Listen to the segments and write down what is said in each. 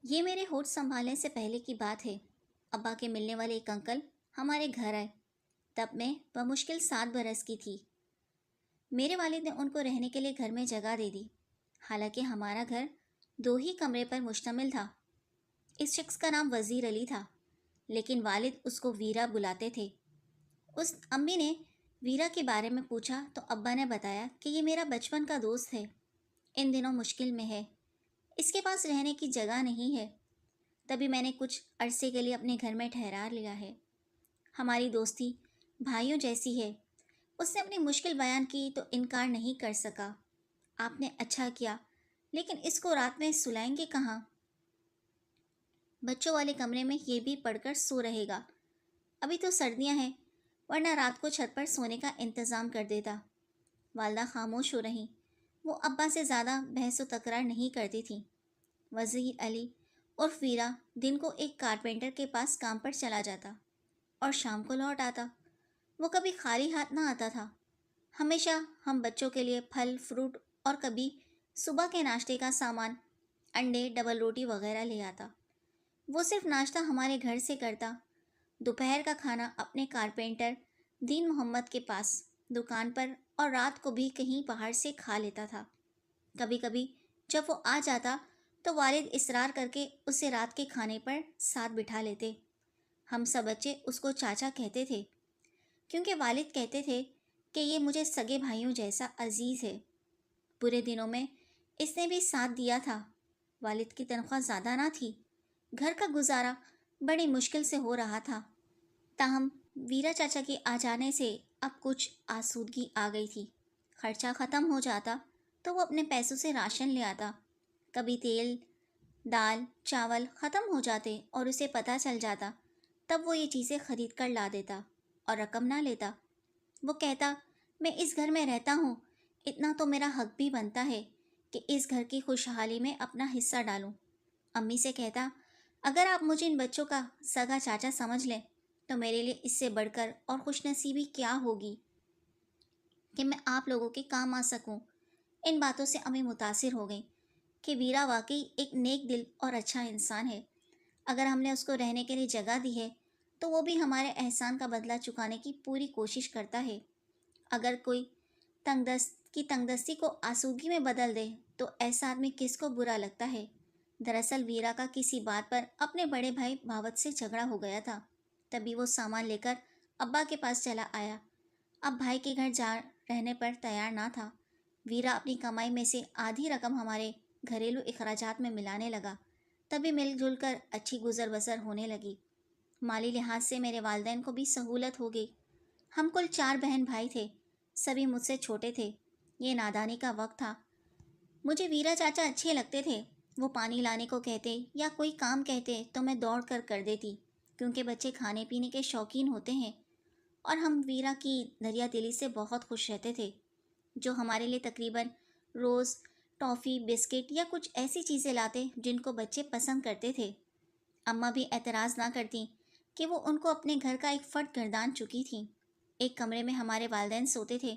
یہ میرے ہوش سنبھالنے سے پہلے کی بات ہے۔ ابا کے ملنے والے ایک انکل ہمارے گھر آئے۔ تب میں بمشکل 7 برس کی تھی۔ میرے والد نے ان کو رہنے کے لیے گھر میں جگہ دے دی، حالانکہ ہمارا گھر 2 ہی کمرے پر مشتمل تھا۔ اس شخص کا نام وزیر علی تھا، لیکن والد اس کو ویرا بلاتے تھے۔ اس امی نے ویرا کے بارے میں پوچھا تو ابا نے بتایا کہ یہ میرا بچپن کا دوست ہے، ان دنوں مشکل میں ہے، اس کے پاس رہنے کی جگہ نہیں ہے۔ تبھی میں نے کچھ عرصے کے لیے اپنے گھر میں ٹھہرا لیا ہے۔ ہماری دوستی بھائیوں جیسی ہے۔ اس نے اپنی مشکل بیان کی تو انکار نہیں کر سکا۔ آپ نے اچھا کیا، لیکن اس کو رات میں سلائیں گے کہاں؟ بچوں والے کمرے میں یہ بھی پڑھ کر سو رہے گا۔ ابھی تو سردیاں ہیں، ورنہ رات کو چھت پر سونے کا انتظام کر دیتا۔ والدہ خاموش ہو رہیں۔ وہ ابا سے زیادہ بحث و تکرار نہیں کرتی تھیں۔ وزیر علی اور ویرا دن کو ایک کارپینٹر کے پاس کام پر چلا جاتا اور شام کو لوٹ آتا۔ وہ کبھی خالی ہاتھ نہ آتا تھا۔ ہمیشہ ہم بچوں کے لیے پھل، فروٹ اور کبھی صبح کے ناشتے کا سامان، انڈے، ڈبل روٹی وغیرہ لے آتا۔ وہ صرف ناشتہ ہمارے گھر سے کرتا، دوپہر کا کھانا اپنے کارپینٹر دین محمد کے پاس دکان پر، اور رات کو بھی کہیں باہر سے کھا لیتا تھا۔ کبھی کبھی جب وہ آ جاتا تو والد اصرار کر کے اسے رات کے کھانے پر ساتھ بٹھا لیتے۔ ہم سب بچے اس کو چاچا کہتے تھے، کیونکہ والد کہتے تھے کہ یہ مجھے سگے بھائیوں جیسا عزیز ہے۔ برے دنوں میں اس نے بھی ساتھ دیا تھا۔ والد کی تنخواہ زیادہ نہ تھی، گھر کا گزارا بڑی مشکل سے ہو رہا تھا۔ تاہم ویرا چاچا کے آ جانے سے اب کچھ آسودگی آ گئی تھی۔ خرچہ ختم ہو جاتا تو وہ اپنے پیسوں سے راشن لے آتا۔ کبھی تیل، دال، چاول ختم ہو جاتے اور اسے پتہ چل جاتا، تب وہ یہ چیزیں خرید کر لا دیتا اور رقم نہ لیتا۔ وہ کہتا، میں اس گھر میں رہتا ہوں، اتنا تو میرا حق بھی بنتا ہے کہ اس گھر کی خوشحالی میں اپنا حصہ ڈالوں۔ امی سے کہتا، اگر آپ مجھے ان بچوں کا سگا چاچا سمجھ لیں تو میرے لیے اس سے بڑھ کر اور خوش نصیبی کیا ہوگی کہ میں آپ لوگوں کے کام آ سکوں۔ ان باتوں سے امی متاثر ہو گئیں کہ ویرا واقعی ایک نیک دل اور اچھا انسان ہے۔ اگر ہم نے اس کو رہنے کے لیے جگہ دی ہے تو وہ بھی ہمارے احسان کا بدلہ چکانے کی پوری کوشش کرتا ہے۔ اگر کوئی تنگ دستی کو آسودگی میں بدل دے تو ایسا آدمی کس کو برا لگتا ہے؟ دراصل ویرا کا کسی بات پر اپنے بڑے بھائی بھاوت سے جھگڑا ہو گیا تھا۔ تبھی وہ سامان لے کر ابا کے پاس چلا آیا۔ اب بھائی کے گھر جا رہنے پر تیار نہ تھا۔ ویرا اپنی کمائی میں سے آدھی رقم ہمارے گھریلو اخراجات میں ملانے لگا۔ تبھی مل جل کر اچھی گزر بسر ہونے لگی۔ مالی لحاظ سے میرے والدین کو بھی سہولت ہو گئی۔ ہم کل 4 بہن بھائی تھے، سبھی مجھ سے چھوٹے تھے۔ یہ نادانی کا وقت تھا۔ مجھے ویرا چاچا اچھے لگتے تھے۔ وہ پانی لانے کو کہتے یا کوئی کام کہتے تو میں دوڑ کر دیتی، کیونکہ بچے کھانے پینے کے شوقین ہوتے ہیں، اور ہم ویرا کی دریا دلی سے بہت خوش رہتے تھے، جو ہمارے لیے تقریباً روز ٹافی، بسکٹ یا کچھ ایسی چیزیں لاتے جن کو بچے پسند کرتے تھے۔ اماں بھی اعتراض نہ کرتیں کہ وہ ان کو اپنے گھر کا ایک فرد گردان چکی تھیں۔ ایک کمرے میں ہمارے والدین سوتے تھے،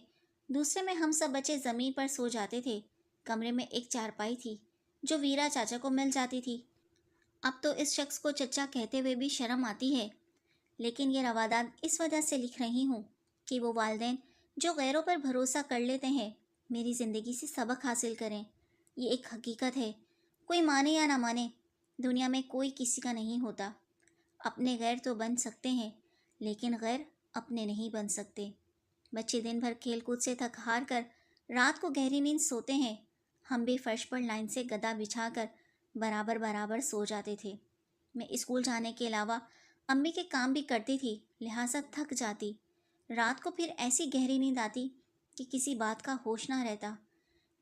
دوسرے میں ہم سب بچے زمین پر سو جاتے تھے۔ کمرے میں ایک چارپائی تھی جو ویرا چاچا کو مل جاتی تھی۔ اب تو اس شخص کو چچا کہتے ہوئے بھی شرم آتی ہے، لیکن یہ روادات اس وجہ سے لکھ رہی ہوں کہ وہ والدین جو غیروں پر بھروسہ کر لیتے ہیں میری زندگی سے سبق حاصل کریں۔ یہ ایک حقیقت ہے، کوئی مانے یا نہ مانے، دنیا میں کوئی کسی کا نہیں ہوتا۔ اپنے غیر تو بن سکتے ہیں، لیکن غیر اپنے نہیں بن سکتے۔ بچے دن بھر کھیل کود سے تھک ہار کر رات کو گہری نیند سوتے ہیں، ہم بھی فرش پر لائن سے گدا بچھا کر برابر برابر سو جاتے تھے۔ میں اسکول جانے کے علاوہ امی کے کام بھی کرتی تھی، لہٰذا تھک جاتی۔ رات کو پھر ایسی گہری نیند آتی کہ کسی بات کا ہوش نہ رہتا۔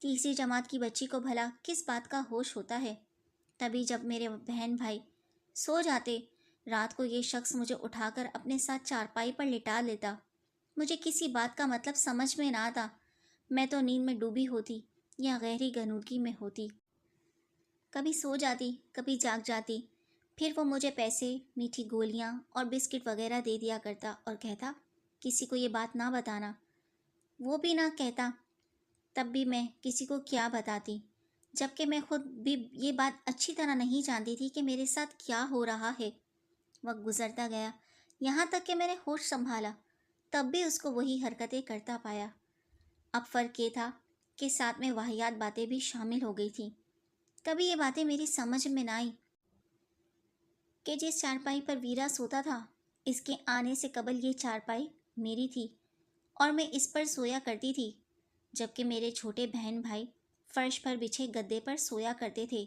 تیسری جماعت کی بچی کو بھلا کس بات کا ہوش ہوتا ہے؟ تبھی جب میرے بہن بھائی سو جاتے، رات کو یہ شخص مجھے اٹھا کر اپنے ساتھ چارپائی پر لٹا لیتا۔ مجھے کسی بات کا مطلب سمجھ میں نہ آتا۔ میں تو نیند میں ڈوبی ہوتی یا گہری غنودگی میں ہوتی۔ کبھی سو جاتی، کبھی جاگ جاتی۔ پھر وہ مجھے پیسے، میٹھی گولیاں اور بسکٹ وغیرہ دے دیا کرتا اور کہتا، کسی کو یہ بات نہ بتانا۔ وہ بھی نہ کہتا، تب بھی میں کسی کو کیا بتاتی۔ جبکہ میں خود بھی یہ بات اچھی طرح نہیں جانتی تھی کہ میرے ساتھ کیا ہو رہا ہے۔ وقت گزرتا گیا، یہاں تک کہ میں نے ہوش سنبھالا، تب بھی اس کو وہی حرکتیں کرتا پایا۔ اب فرق یہ تھا کہ ساتھ میں واہیات باتیں بھی شامل ہو گئی تھیں۔ کبھی یہ باتیں میری سمجھ میں نہ آئی کہ جس چارپائی پر ویرا سوتا تھا، اس کے آنے سے قبل یہ چارپائی میری تھی اور میں اس پر سویا کرتی تھی، جبکہ میرے چھوٹے بہن بھائی فرش پر بچھے گدے پر سویا کرتے تھے۔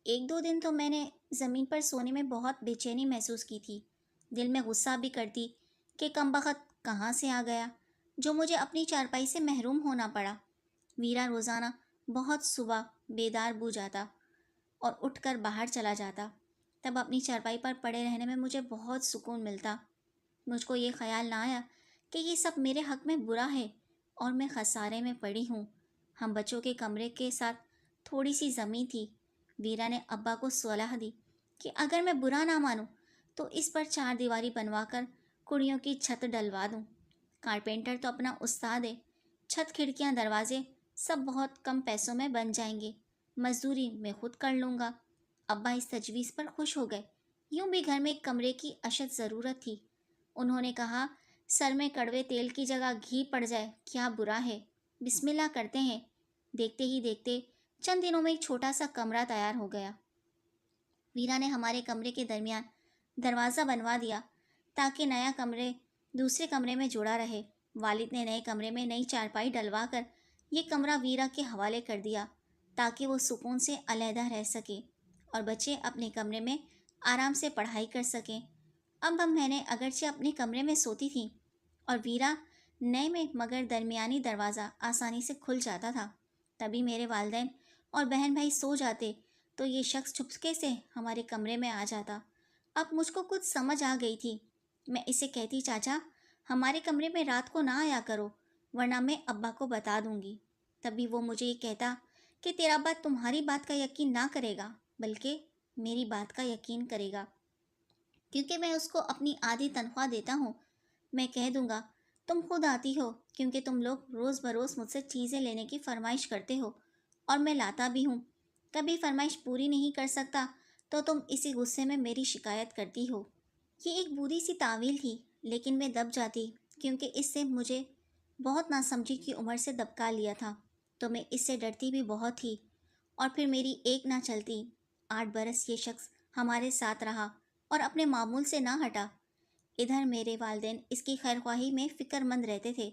ایک دو دن تو میں نے زمین پر سونے میں بہت بے چینی محسوس کی تھی، دل میں غصہ بھی کرتی کہ کمبخت کہاں سے آ گیا جو مجھے اپنی چارپائی سے محروم ہونا پڑا۔ ویرا روزانہ بہت صبح بیدار بو جاتا اور اٹھ کر باہر چلا جاتا، تب اپنی چارپائی پر پڑے رہنے میں مجھے بہت سکون ملتا۔ مجھ کو یہ خیال نہ آیا کہ یہ سب میرے حق میں برا ہے اور میں خسارے میں پڑی ہوں۔ ہم بچوں کے کمرے کے ساتھ تھوڑی سی زمین تھی۔ ویرا نے ابا کو صلاح دی کہ اگر میں برا نہ مانوں تو اس پر 4 دیواری بنوا کر کڑیوں کی چھت ڈلوا دوں۔ کارپینٹر تو اپنا استاد ہے، چھت کھڑکیاں دروازے سب بہت کم پیسوں میں بن جائیں گے، مزدوری میں خود کر لوں گا۔ ابا اس تجویز پر خوش ہو گئے، یوں بھی گھر میں ایک کمرے کی اشد ضرورت تھی۔ انہوں نے کہا، سر میں کڑوے تیل کی جگہ گھی پڑ جائے کیا برا ہے، بسم اللہ کرتے ہیں۔ دیکھتے ہی دیکھتے چند دنوں میں ایک چھوٹا سا کمرہ تیار ہو گیا۔ ویرا نے ہمارے کمرے کے درمیان دروازہ بنوا دیا تاکہ نیا کمرے دوسرے کمرے میں جڑا رہے۔ والد نے نئے کمرے میں نئی چارپائی ڈلوا کر یہ کمرہ ویرا کے حوالے کر دیا تاکہ وہ سکون سے علیحدہ رہ سکے اور بچے اپنے کمرے میں آرام سے پڑھائی کر سکیں۔ اب میں نے اگرچہ اپنے کمرے میں سوتی تھی اور ویرا نئے میں، مگر درمیانی دروازہ آسانی سے کھل جاتا تھا۔ تبھی میرے والدین اور بہن بھائی سو جاتے تو یہ شخص چھپکے سے ہمارے کمرے میں آ جاتا۔ اب مجھ کو کچھ سمجھ آ گئی تھی۔ میں اسے کہتی، چاچا ہمارے کمرے میں رات کو نہ آیا کرو ورنہ میں ابا کو بتا دوں گی۔ تبھی وہ مجھے یہ کہتا کہ تیرا ابا تمہاری بات کا یقین نہ کرے گا بلکہ میری بات کا یقین کرے گا، کیونکہ میں اس کو اپنی آدھی تنخواہ دیتا ہوں۔ میں کہہ دوں گا تم خود آتی ہو کیونکہ تم لوگ روز بروز مجھ سے چیزیں لینے کی فرمائش کرتے ہو اور میں لاتا بھی ہوں۔ کبھی فرمائش پوری نہیں کر سکتا تو تم اسی غصے میں میری شکایت کرتی ہو۔ یہ ایک بری سی تعویل تھی، لیکن میں دب جاتی کیونکہ اس سے مجھے بہت ناسمجھی کی عمر سے دبکا لیا تھا، تو میں اس سے ڈرتی بھی بہت تھی۔ اور پھر میری ایک نہ چلتی 8 برس یہ شخص ہمارے ساتھ رہا اور اپنے معمول سے نہ ہٹا۔ ادھر میرے والدین اس کی خیر خواہی میں فکر مند رہتے تھے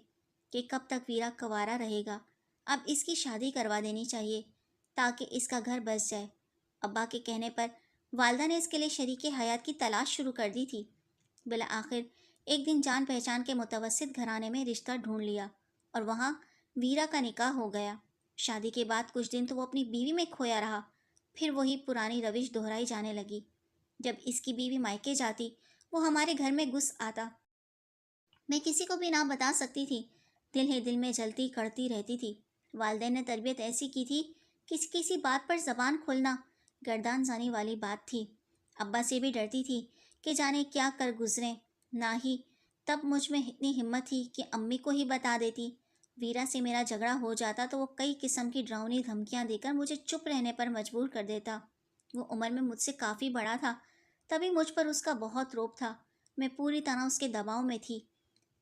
کہ کب تک ویرا کنوارا رہے گا، اب اس کی شادی کروا دینی چاہیے تاکہ اس کا گھر بس جائے۔ ابا کے کہنے پر والدہ نے اس کے لیے شریک حیات کی تلاش شروع کر دی تھی۔ بالآخر ایک دن جان پہچان کے متوسط گھرانے میں رشتہ ڈھونڈ لیا اور وہاں ویرا کا نکاح ہو گیا۔ شادی کے بعد کچھ دن تو وہ اپنی بیوی میں کھویا رہا، پھر وہی پرانی روش دہرائی جانے لگی۔ جب اس کی بیوی مائکے جاتی وہ ہمارے گھر میں گھس آتا۔ میں کسی کو بھی نہ بتا سکتی تھی، دل ہی دل میں جلتی کڑتی رہتی تھی۔ والدین نے تربیت ایسی کی تھی کہ کسی بات پر زبان کھولنا گردان زنی والی بات تھی۔ ابا سے بھی ڈرتی تھی کہ جانے کیا کر گزریں، نہ ہی تب مجھ میں اتنی ہمت تھی کہ امی کو ہی بتا دیتی۔ ویرا سے میرا جھگڑا ہو جاتا تو وہ کئی قسم کی ڈراؤنی دھمکیاں دے کر مجھے چپ رہنے پر مجبور کر دیتا۔ وہ عمر میں مجھ سے کافی بڑا تھا، تبھی مجھ پر اس کا بہت روب تھا، میں پوری طرح اس کے دباؤ میں تھی۔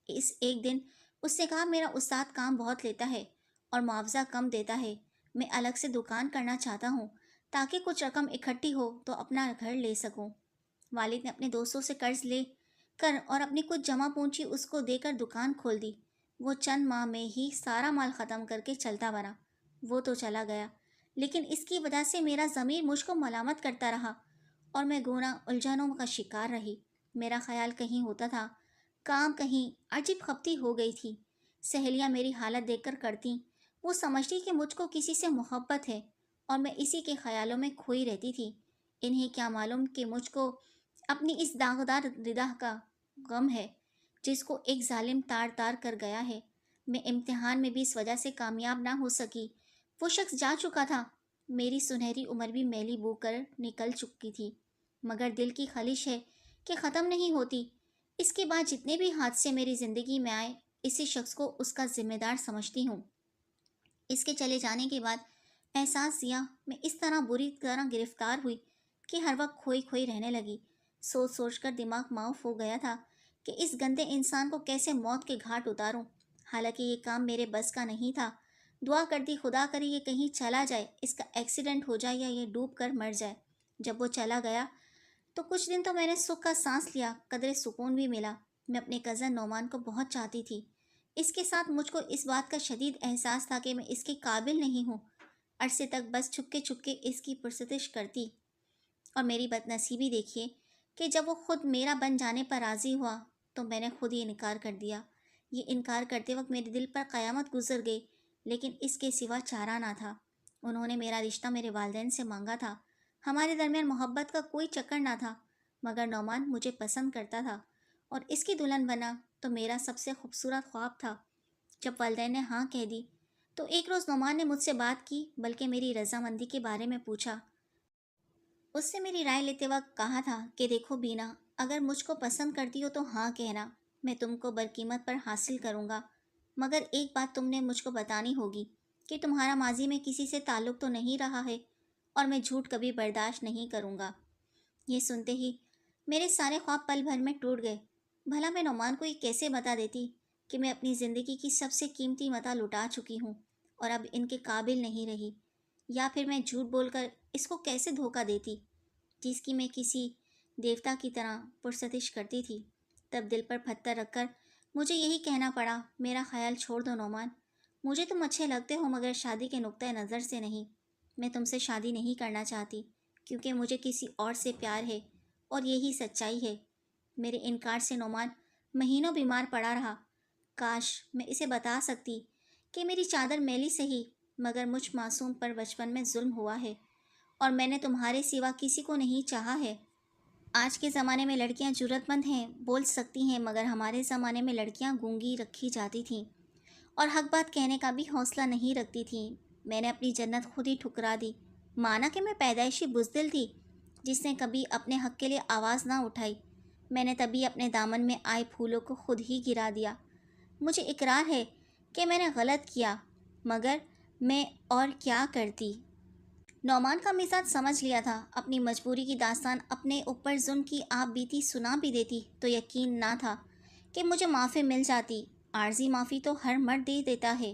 اس ایک دن اس نے کہا، میرا استاد کام بہت لیتا ہے اور معاوضہ کم دیتا ہے، میں الگ سے دکان کرنا چاہتا ہوں تاکہ کچھ رقم اکٹھی ہو تو اپنا گھر لے سکوں۔ والد نے اپنے دوستوں سے قرض لے کر اور اپنی کچھ جمع پونجی اس کو دے کر دکان کھول دی۔ وہ چند ماہ میں ہی سارا مال ختم کر کے چلتا بنا۔ وہ تو چلا گیا، لیکن اس کی وجہ سے میرا ضمیر مجھ کو ملامت کرتا رہا اور میں گناہ الجھنوں کا شکار رہی۔ میرا خیال کہیں ہوتا تھا، کام کہیں عجیب خپتی ہو گئی تھی۔ سہیلیاں میری حالت دیکھ کر کرتی، وہ سمجھتی کہ مجھ کو کسی سے محبت ہے اور میں اسی کے خیالوں میں کھوئی رہتی تھی۔ انہیں کیا معلوم کہ مجھ کو اپنی اس داغدار ردا کا غم ہے جس کو ایک ظالم تار تار کر گیا ہے۔ میں امتحان میں بھی اس وجہ سے کامیاب نہ ہو سکی۔ وہ شخص جا چکا تھا، میری سنہری عمر بھی میلی بو کر نکل چکی تھی، مگر دل کی خلش ہے کہ ختم نہیں ہوتی۔ اس کے بعد جتنے بھی حادثے میری زندگی میں آئے، اسی شخص کو اس کا ذمہ دار سمجھتی ہوں۔ اس کے چلے جانے کے بعد احساس دیا میں اس طرح بری طرح گرفتار ہوئی کہ ہر وقت کھوئی کھوئی رہنے لگی۔ سوچ سوچ کر دماغ معاف ہو گیا تھا کہ اس گندے انسان کو کیسے موت کے گھاٹ اتاروں۔ حالانکہ یہ کام میرے بس کا نہیں تھا۔ دعا کرتی خدا کرے یہ کہیں چلا جائے، اس کا ایکسیڈنٹ ہو جائے یا یہ ڈوب کر مر جائے۔ جب وہ چلا گیا تو کچھ دن تو میں نے سکھ کا سانس لیا، قدرے سکون بھی ملا۔ میں اپنے کزن نعمان کو بہت چاہتی تھی۔ اس کے ساتھ مجھ کو اس بات کا شدید احساس تھا کہ میں اس کے قابل نہیں ہوں۔ عرصے تک بس چھپ کے اس کی پرستش کرتی، اور میری بد نصیبی دیکھیے کہ جب وہ خود میرا بن جانے پر راضی ہوا تو میں نے خود ہی انکار کر دیا۔ یہ انکار کرتے وقت میرے دل پر قیامت گزر گئی، لیکن اس کے سوا چارہ نہ تھا۔ انہوں نے میرا رشتہ میرے والدین سے مانگا تھا۔ ہمارے درمیان محبت کا کوئی چکر نہ تھا، مگر نعمان مجھے پسند کرتا تھا اور اس کی دلہن بنا تو میرا سب سے خوبصورت خواب تھا۔ جب والدین نے ہاں کہہ دی تو ایک روز نعمان نے مجھ سے بات کی، بلکہ میری رضامندی کے بارے میں پوچھا۔ اس سے میری رائے لیتے وقت کہا تھا کہ دیکھو بینا، اگر مجھ کو پسند کرتی ہو تو ہاں کہنا، میں تم کو برقیمت پر حاصل کروں گا، مگر ایک بات تم نے مجھ کو بتانی ہوگی کہ تمہارا ماضی میں کسی سے تعلق تو نہیں رہا ہے، اور میں جھوٹ کبھی برداشت نہیں کروں گا۔ یہ سنتے ہی میرے سارے خواب پل بھر میں ٹوٹ گئے۔ بھلا میں نعمان کو یہ کیسے بتا دیتی کہ میں اپنی زندگی کی سب سے قیمتی متاع لٹا چکی ہوں اور اب ان کے قابل نہیں رہی، یا پھر میں جھوٹ بول کر اس کو کیسے دھوکہ دیتی جس کی میں کسی دیوتا کی طرح پرستش کرتی تھی۔ تب دل پر پتھر رکھ کر مجھے یہی کہنا پڑا، میرا خیال چھوڑ دو نعمان، مجھے تم اچھے لگتے ہو مگر شادی کے نقطۂ نظر سے نہیں۔ میں تم سے شادی نہیں کرنا چاہتی کیونکہ مجھے کسی اور سے پیار ہے، اور یہی سچائی ہے۔ میرے انکار سے نعمان مہینوں بیمار پڑا رہا۔ کاش میں اسے بتا سکتی کہ میری چادر میلی سہی، مگر مجھ معصوم پر بچپن میں ظلم ہوا ہے، اور میں نے تمہارے سوا کسی کو نہیں چاہا ہے۔ آج کے زمانے میں لڑکیاں جرأت مند ہیں، بول سکتی ہیں، مگر ہمارے زمانے میں لڑکیاں گونگی رکھی جاتی تھیں اور حق بات کہنے کا بھی حوصلہ نہیں رکھتی تھیں۔ میں نے اپنی جنت خود ہی ٹھکرا دی۔ مانا کہ میں پیدائشی بزدل تھی جس نے کبھی اپنے حق کے لیے آواز نہ اٹھائی۔ میں نے تبھی اپنے دامن میں آئے پھولوں کو خود ہی گرا دیا۔ مجھے اقرار ہے کہ میں نے غلط کیا، مگر میں اور کیا کرتی۔ نعمان کا مزاج سمجھ لیا تھا۔ اپنی مجبوری کی داستان اپنے اوپر ظلم کی آپ بیتی سنا بھی دیتی تو یقین نہ تھا کہ مجھے معافی مل جاتی۔ عارضی معافی تو ہر مرد دے دیتا ہے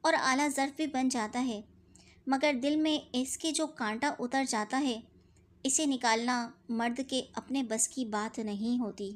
اور اعلیٰ ظرف بھی بن جاتا ہے، مگر دل میں اس کے جو کانٹا اتر جاتا ہے، اسے نکالنا مرد کے اپنے بس کی بات نہیں ہوتی۔